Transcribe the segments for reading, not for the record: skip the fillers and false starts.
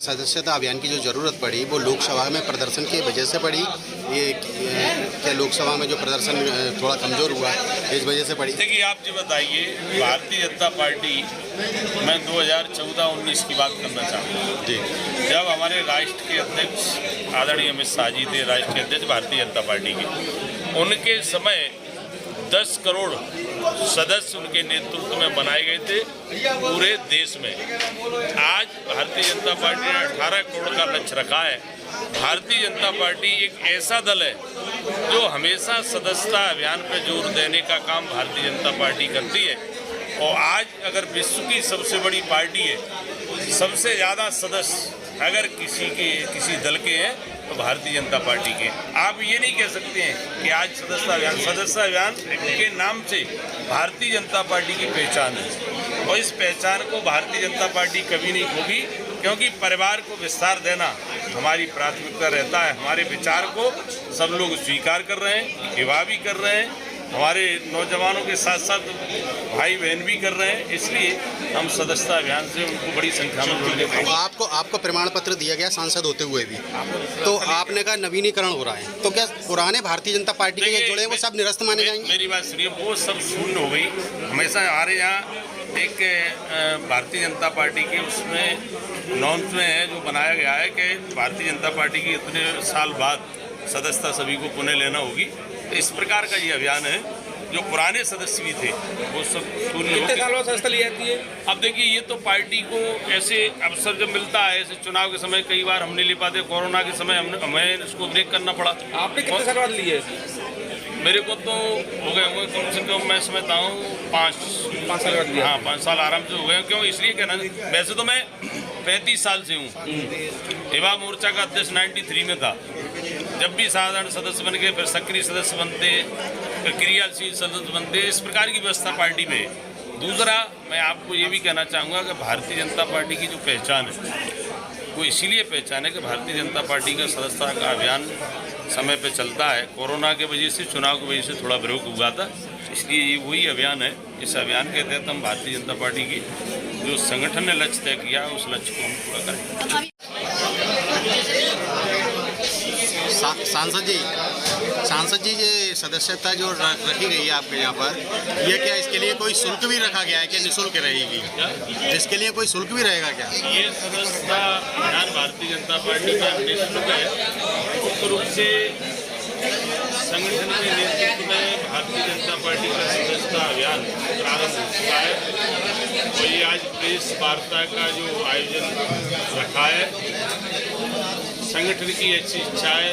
सदस्यता अभियान की जो ज़रूरत पड़ी वो लोकसभा में प्रदर्शन की वजह से पड़ी। ये क्या लोकसभा में जो प्रदर्शन थोड़ा कमज़ोर हुआ इस वजह से पड़ी? देखिए, आप जी बताइए, भारतीय जनता पार्टी मैं 2014-19 की बात करना चाहूँगा जी, जब हमारे राष्ट्र के अध्यक्ष आदरणीय अमित शाह जी थे, राष्ट्रीय अध्यक्ष भारतीय जनता पार्टी के। उनके समय 10 करोड़ सदस्य उनके नेतृत्व में बनाए गए थे पूरे देश में। आज भारतीय जनता पार्टी ने 18 करोड़ का लक्ष्य रखा है। भारतीय जनता पार्टी एक ऐसा दल है जो हमेशा सदस्यता अभियान पर जोर देने का काम भारतीय जनता पार्टी करती है। और आज अगर विश्व की सबसे बड़ी पार्टी है, सबसे ज़्यादा सदस्य अगर किसी दल के हैं तो भारतीय जनता पार्टी के। आप ये नहीं कह सकते हैं कि आज सदस्यता अभियान के नाम से भारतीय जनता पार्टी की पहचान है और इस पहचान को भारतीय जनता पार्टी कभी नहीं खोगी, क्योंकि परिवार को विस्तार देना हमारी प्राथमिकता रहता है। हमारे विचार को सब लोग स्वीकार कर रहे हैं, हिवा भी कर रहे हैं, हमारे नौजवानों के साथ साथ भाई बहन भी कर रहे हैं। इसलिए हम सदस्यता अभियान से उनको बड़ी संख्या में जुड़ने पाएंगे। आपको प्रमाण पत्र दिया गया सांसद होते हुए भी, तो आपने कहा नवीनीकरण हो रहा है, तो क्या पुराने भारतीय जनता पार्टी के जो जुड़े हैं वो सब निरस्त माने जाएंगे? मेरी बात सुनिए, वो सब शून्य हो गई। हमेशा हमारे यहाँ एक भारतीय जनता पार्टी के उसमें नॉर्म्स में है जो बनाया गया है कि भारतीय जनता पार्टी की इतने साल बाद सदस्यता सभी को पुनः लेना होगी। तो इस प्रकार का ये अभियान है। जो पुराने सदस्य भी थे वो सब शून्य हो गए। सदस्यता ली जाती है। अब देखिए, ये तो पार्टी को ऐसे अवसर जब मिलता है, ऐसे चुनाव के समय कई बार हम नहीं ले पाते। कोरोना के समय हमें इसको ब्रेक करना पड़ा। आपने कितने साल बाद लिए? मेरे को तो हो गए होंगे कम से कम, मैं समझता हूँ 5 साल बाद लिया। हाँ, 5 साल आराम से हो गए। क्यों? इसलिए कहना, वैसे तो मैं 35 साल से हूँ। युवा मोर्चा का अध्यक्ष 93 में था। जब भी साधारण सदस्य बन गए, फिर सक्रिय सदस्य बनते, फिर क्रियाशील सदस्य बनते। इस प्रकार की व्यवस्था पार्टी में है। दूसरा, मैं आपको ये भी कहना चाहूँगा कि भारतीय जनता पार्टी की जो पहचान है वो इसीलिए पहचान है कि भारतीय जनता पार्टी का सदस्यता का अभियान समय पे चलता है। कोरोना के वजह से, चुनाव की वजह से थोड़ा विरोध हुआ था, इसलिए ये वही अभियान है। इस अभियान के तहत हम भारतीय जनता पार्टी की जो संगठन ने लक्ष्य तय किया है उस लक्ष्य को हम पूरा करेंगे। सांसद जी ये सदस्यता जो रखी गई है आपके यहाँ पर, ये क्या इसके लिए कोई शुल्क भी रखा गया है कि निःशुल्क रहेगी? इसके लिए कोई शुल्क भी रहेगा क्या? ये सदस्यता अभियान भारतीय जनता पार्टी का निःशुल्क है। मुख्य रूप से संगठन के नेतृत्व में भारतीय जनता पार्टी का सदस्यता अभियान प्रारंभ हो चुका है और ये आज प्रेस वार्ता का जो आयोजन रखा है, संगठन की अच्छी इच्छा है,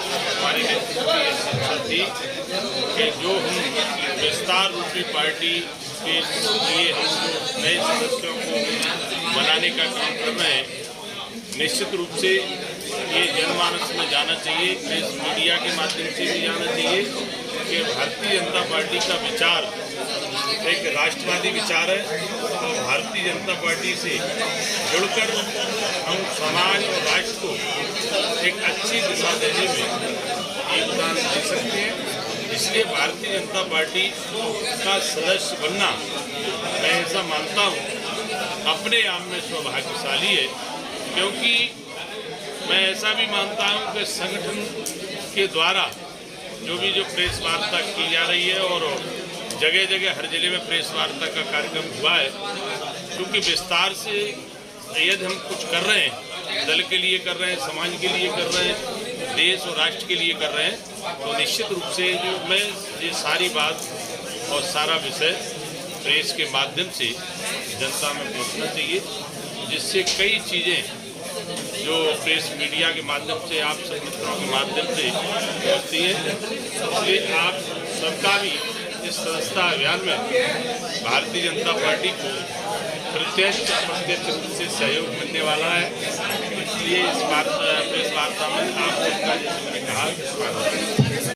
हमारे नेतृत्व की ऐसी इच्छा थी कि जो हम विस्तार रूपी पार्टी के लिए हम जो नए सदस्यों को बनाने का काम कर रहे हैं, निश्चित रूप से ये जनमानस में जाना चाहिए, प्रेस मीडिया के माध्यम से भी जाना चाहिए कि भारतीय जनता पार्टी का विचार एक राष्ट्रवादी विचार है और भारतीय जनता पार्टी से जुड़कर हम समाज और राष्ट्र को एक अच्छी दिशा देने में योगदान दे सकते हैं। इसलिए भारतीय जनता पार्टी का सदस्य बनना, मैं ऐसा मानता हूँ, अपने आप में सौभाग्यशाली है। क्योंकि मैं ऐसा भी मानता हूँ कि संगठन के द्वारा जो प्रेस वार्ता की जा रही है और जगह जगह हर जिले में प्रेस वार्ता का कार्यक्रम हुआ है, क्योंकि विस्तार से यदि हम कुछ कर रहे हैं, दल के लिए कर रहे हैं, समाज के लिए कर रहे हैं, देश और राष्ट्र के लिए कर रहे हैं, तो निश्चित रूप से जो मैं ये सारी बात और सारा विषय प्रेस के माध्यम से जनता में पहुंचना चाहिए, जिससे कई चीज़ें जो प्रेस मीडिया के माध्यम से, आप सब मित्रों के माध्यम से पहुँचती है। इसलिए आप सबका भी इस सदस्यता अभियान में भारतीय जनता पार्टी को प्रत्यक्ष अप्रत्यक्ष रूप से सहयोग मिलने वाला है। इसलिए इस प्रेस वार्ता में आप सबका, जैसे मैंने कहा,